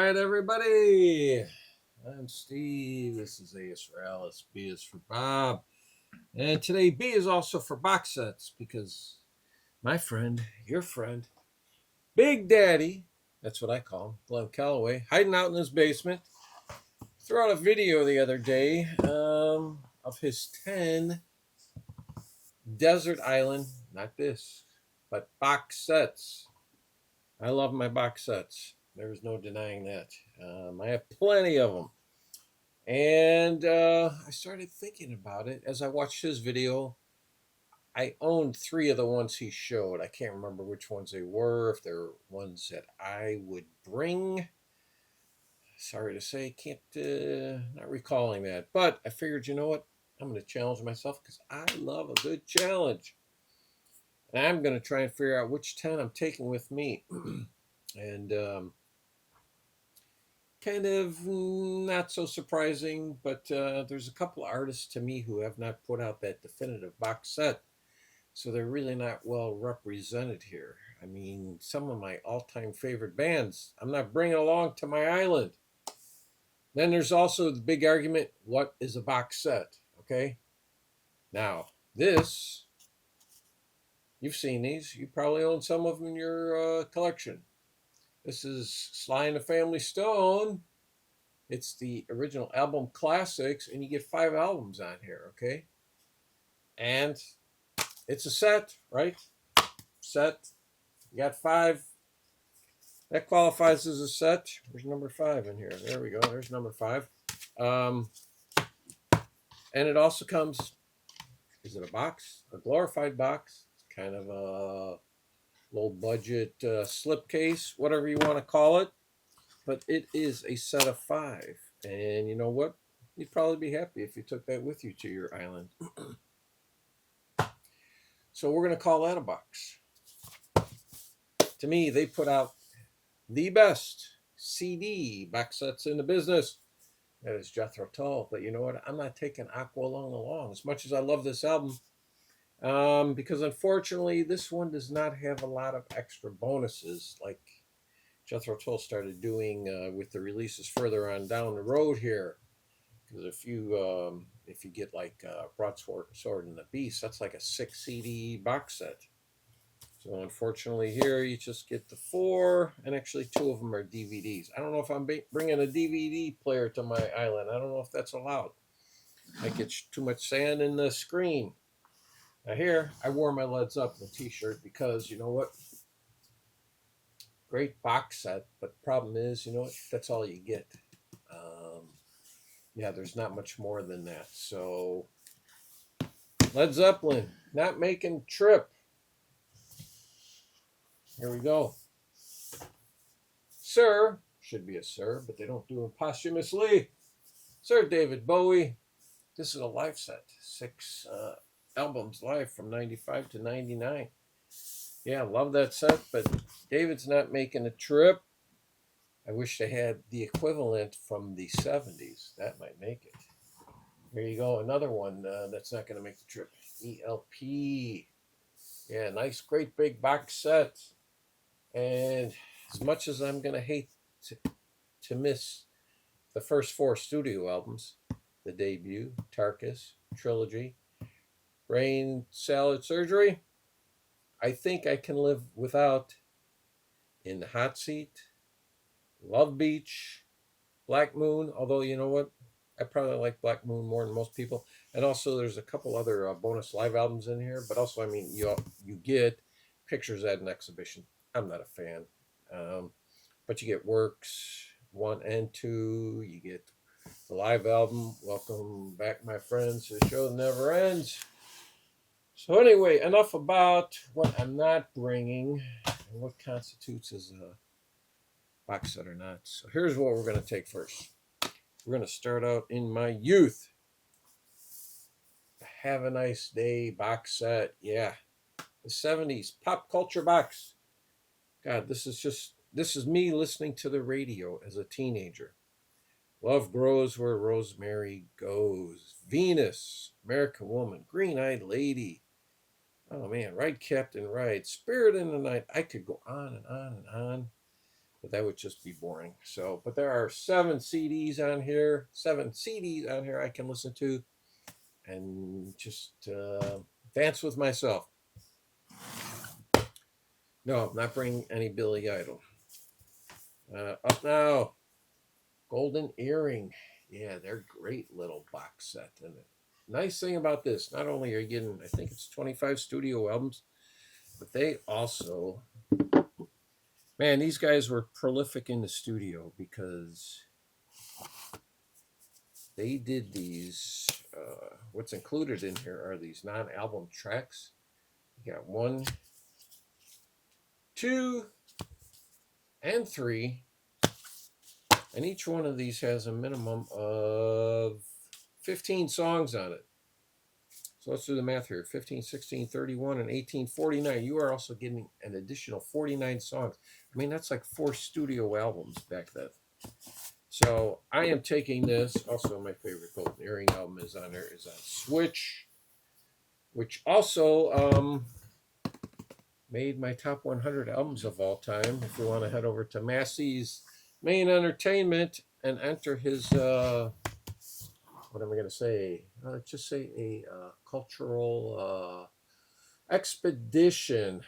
right, everybody. I'm Steve. This is A is for Alice. B is for Bob. And today, B is also for box sets because my friend, your friend, Big Daddy, that's what I call him, Glen Calloway, hiding out in his basement, threw out a video the other day of his 10 desert island, not this, but box sets. I love my box sets. There's no denying that. I have plenty of them. And I started thinking about it as I watched his video. I owned three of the ones he showed. I can't remember which ones they were, if they're ones that I would bring. Sorry to say, can't, not recalling that. But I figured, you know what? I'm going to challenge myself because I love a good challenge. And I'm going to try and figure out which 10 I'm taking with me. and kind of not so surprising, but there's a couple artists to me who have not put out that definitive box set, so they're really not well represented here. I mean, some of my all-time favorite bands I'm not bringing along to my island. Then there's also the big argument, what is a box set? Okay, now this, you've seen these, you probably own some of them in your collection. This is Sly and the Family Stone. It's the original album classics, and you get 5 albums on here, okay? And it's a set, right? Set. You got 5. That qualifies as a set. There's number 5 in here. There we go. There's number 5. And it also comes, is it a box? A glorified box. It's kind of a low budget slipcase, whatever you want to call it. But it is a set of 5. And you know what? You'd probably be happy if you took that with you to your island. So we're going to call that a box. To me, they put out the best CD box sets in the business. That is Jethro Tull. But you know what? I'm not taking Aqua along as much as I love this album. Because unfortunately, this one does not have a lot of extra bonuses like Jethro Tull started doing with the releases further on down the road here. Because if you get like Broadsword and the Beast, that's like a 6 CD box set. So unfortunately here you just get the 4, and actually 2 of them are DVDs. I don't know if I'm bringing a DVD player to my island. I don't know if that's allowed. Might get too much sand in the screen. Now here, I wore my Led Zeppelin t-shirt because, you know what? Great box set, but the problem is, you know what? That's all you get. Yeah, there's not much more than that. So, Led Zeppelin, Not Making Trip. Here we go. Sir, should be a sir, but they don't do him posthumously. Sir David Bowie. This is a live set. 6 albums live from 95 to 99. Yeah, love that set, but David's not making a trip. I wish they had the equivalent from the 70s. That might make it. Here you go, another one that's not going to make the trip. ELP. Yeah, nice, great big box set. And as much as I'm going to hate to miss the first 4 studio albums, the debut, Tarkus, Trilogy, Brain Salad Surgery, I think I can live without In the Hot Seat, Love Beach, Black Moon, although you know what? I probably like Black Moon more than most people. And also there's a couple other bonus live albums in here, but also, I mean, you get pictures at an exhibition. I'm not a fan. But you get Works 1 and 2, you get the live album, Welcome Back My Friends, the show never ends. So anyway, enough about what I'm not bringing and what constitutes as a box set or not. So here's what we're going to take first. We're going to start out in my youth. Have a Nice Day box set. Yeah. The 70s pop culture box. God, this is me listening to the radio as a teenager. Love Grows Where Rosemary Goes. Venus. American Woman. Green-Eyed Lady. Oh man, Ride Captain Ride. Spirit in the Night. I could go on and on and on. but that would just be boring. So, but there are 7 CDs on here, 7 CDs on here I can listen to and just dance with myself. No, I'm not bringing any Billy Idol. Up now, Golden Earring. Yeah, they're great little box set. And the nice thing about this, not only are you getting, I think it's 25 studio albums, but they also, man, these guys were prolific in the studio because they did these. What's included in here are these non-album tracks. You got 1, 2, and 3, and each one of these has a minimum of 15 songs on it. So let's do the math here. 15, 16, 31, and 18, 49. You are also getting an additional 49 songs. I mean, that's like 4 studio albums back then. So I am taking this. Also, my favorite Golden Earring album is on there. Is on Switch, which also made my top 100 albums of all time. If you want to head over to Massey's Main Entertainment and enter his, what am I going to say? Just say a cultural expedition.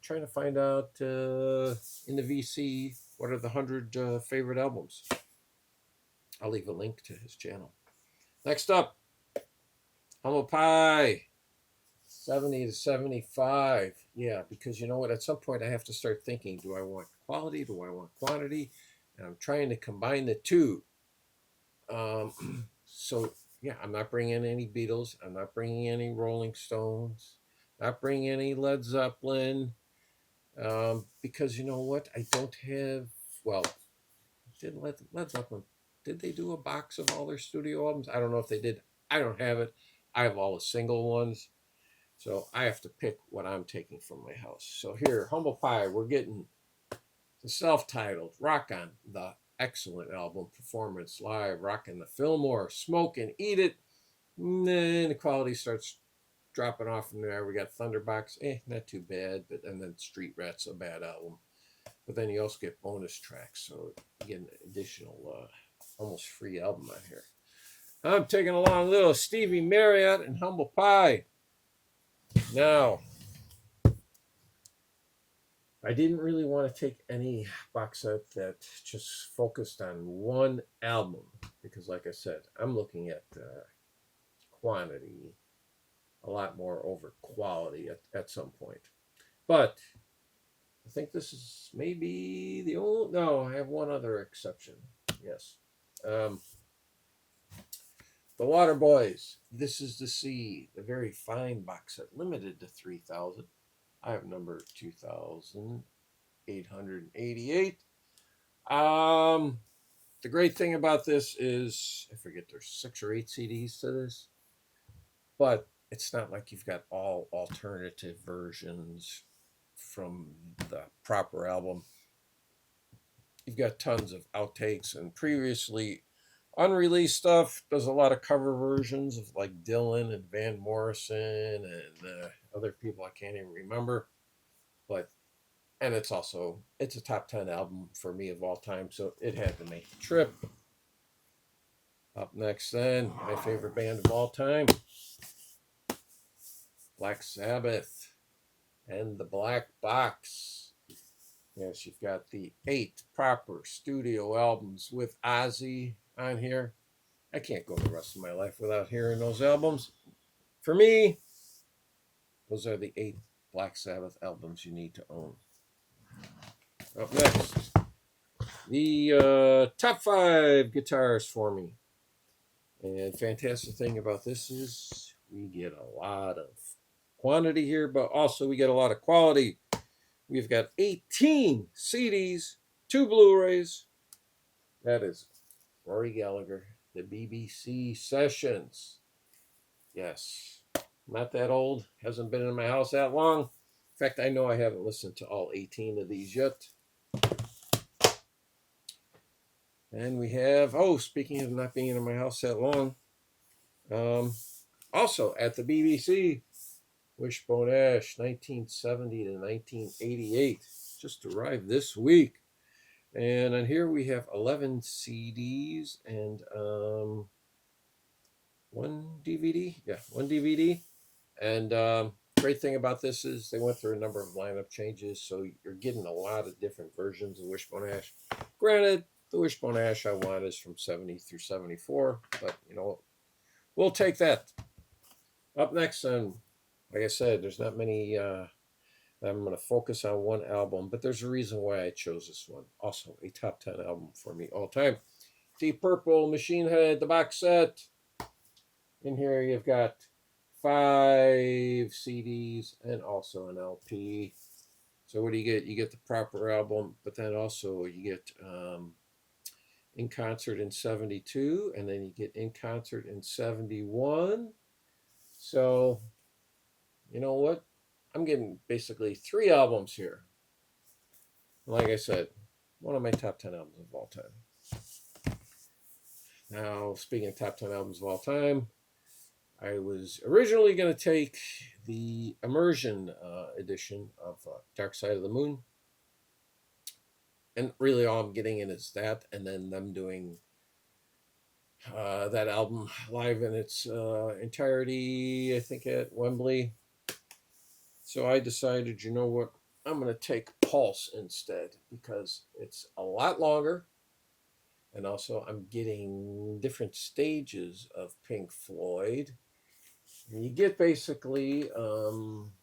Trying to find out in the VC what are the 100 favorite albums. I'll leave a link to his channel. Next up, Humble Pie. 70 to 75. Yeah, because you know what? At some point I have to start thinking, do I want quality? Do I want quantity? And I'm trying to combine the two. So, yeah, I'm not bringing any Beatles. I'm not bringing any Rolling Stones. Not bringing any Led Zeppelin. Because you know what? I don't have, well, did Led Zeppelin, did they do a box of all their studio albums? I don't know if they did. I don't have it. I have all the single ones. So I have to pick what I'm taking from my house. So here, Humble Pie, we're getting the self-titled Rock On, the excellent album, Performance Live, Rockin' the Fillmore, Smoke and Eat It. And then the quality starts dropping off from there. We got Thunderbox, not too bad, but and then Street Rat's a bad album. But then you also get bonus tracks, so you get an additional almost free album on here. I'm taking along little Stevie Marriott and Humble Pie. Now, I didn't really want to take any box set that just focused on one album because, like I said, I'm looking at quantity a lot more over quality at some point. But I think this is maybe the only... No, I have one other exception. Yes. The Waterboys, This Is the Sea, the very fine box set, limited to 3,000. I have number 2,888. The great thing about this is, I forget, there's 6 or 8 CDs to this, but it's not like you've got all alternative versions from the proper album. You've got tons of outtakes and previously unreleased stuff. Does a lot of cover versions of like Dylan and Van Morrison and other people I can't even remember. But, and it's a top 10 album for me of all time, so it had to make the trip. Up next then, my favorite band of all time, Black Sabbath and the Black Box. Yes, you've got the 8 proper studio albums with Ozzy on here. I can't go the rest of my life without hearing those albums. For me, those are the 8 Black Sabbath albums you need to own. Up next, the top 5 guitars for me. And fantastic thing about this is we get a lot of quantity here, but also we get a lot of quality. We've got 18 CDs, 2 Blu-rays. That is Rory Gallagher, the BBC Sessions. Yes, not that old. Hasn't been in my house that long. In fact, I know I haven't listened to all 18 of these yet. And we have, speaking of not being in my house that long, also at the BBC, Wishbone Ash, 1970 to 1988. Just arrived this week. And on here we have 11 CDs and one DVD. Yeah, one DVD. And great thing about this is they went through a number of lineup changes, so you're getting a lot of different versions of Wishbone Ash. Granted, the Wishbone Ash I want is from 70 through 74, but you know, we'll take that. Up next, and like I said, there's not many. I'm going to focus on one album, but there's a reason why I chose this one. Also, a top 10 album for me all time. Deep Purple, Machine Head, the box set. In here, you've got 5 CDs and also an LP. So what do you get? You get the proper album, but then also you get In Concert in 72, and then you get In Concert in 71. So, you know what? I'm getting basically 3 albums here. Like I said, one of my top 10 albums of all time. Now, speaking of top 10 albums of all time, I was originally going to take the Immersion edition of Dark Side of the Moon. And really all I'm getting in is that, and then them doing that album live in its entirety, I think at Wembley. So I decided, you know what, I'm going to take Pulse instead because it's a lot longer. And also I'm getting different stages of Pink Floyd. And you get basically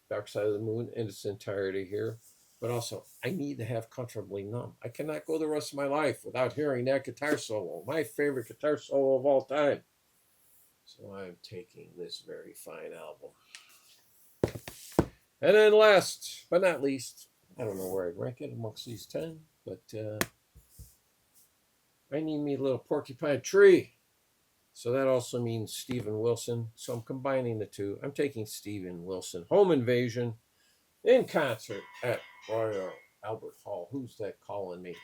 Dark Side of the Moon in its entirety here. But also, I need to have Comfortably Numb. I cannot go the rest of my life without hearing that guitar solo. My favorite guitar solo of all time. So I'm taking this very fine album. And then last but not least, I don't know where I'd rank it amongst these 10, but I need me a little Porcupine Tree. So that also means Steven Wilson. So I'm combining the two. I'm taking Steven Wilson. Home Invasion in concert at Royal Albert Hall. Who's that calling me?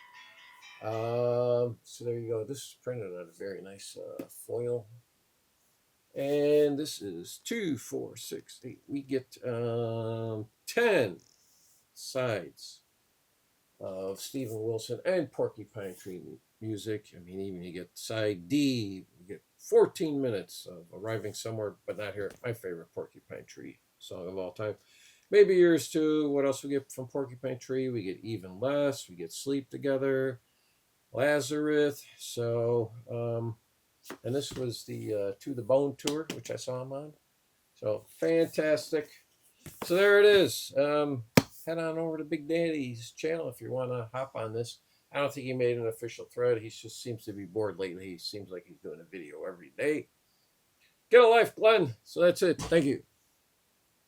So there you go. This is printed on a very nice foil. And this is 2, 4, 6, 8. We get 10 sides of Steven Wilson and Porcupine Tree music. I mean, even you get side D, you get 14 minutes of Arriving Somewhere, but not here. My favorite Porcupine Tree song of all time. Maybe yours too. What else we get from Porcupine Tree? We get Even Less. We get Sleep Together. Lazarus. So, and this was the To the Bone tour, which I saw him on. So, fantastic. So there it is. Head on over to Big Daddy's channel if you want to hop on this. I don't think he made an official thread. He just seems to be bored lately. He seems like he's doing a video every day. Get a life, Glen. So that's it. Thank you.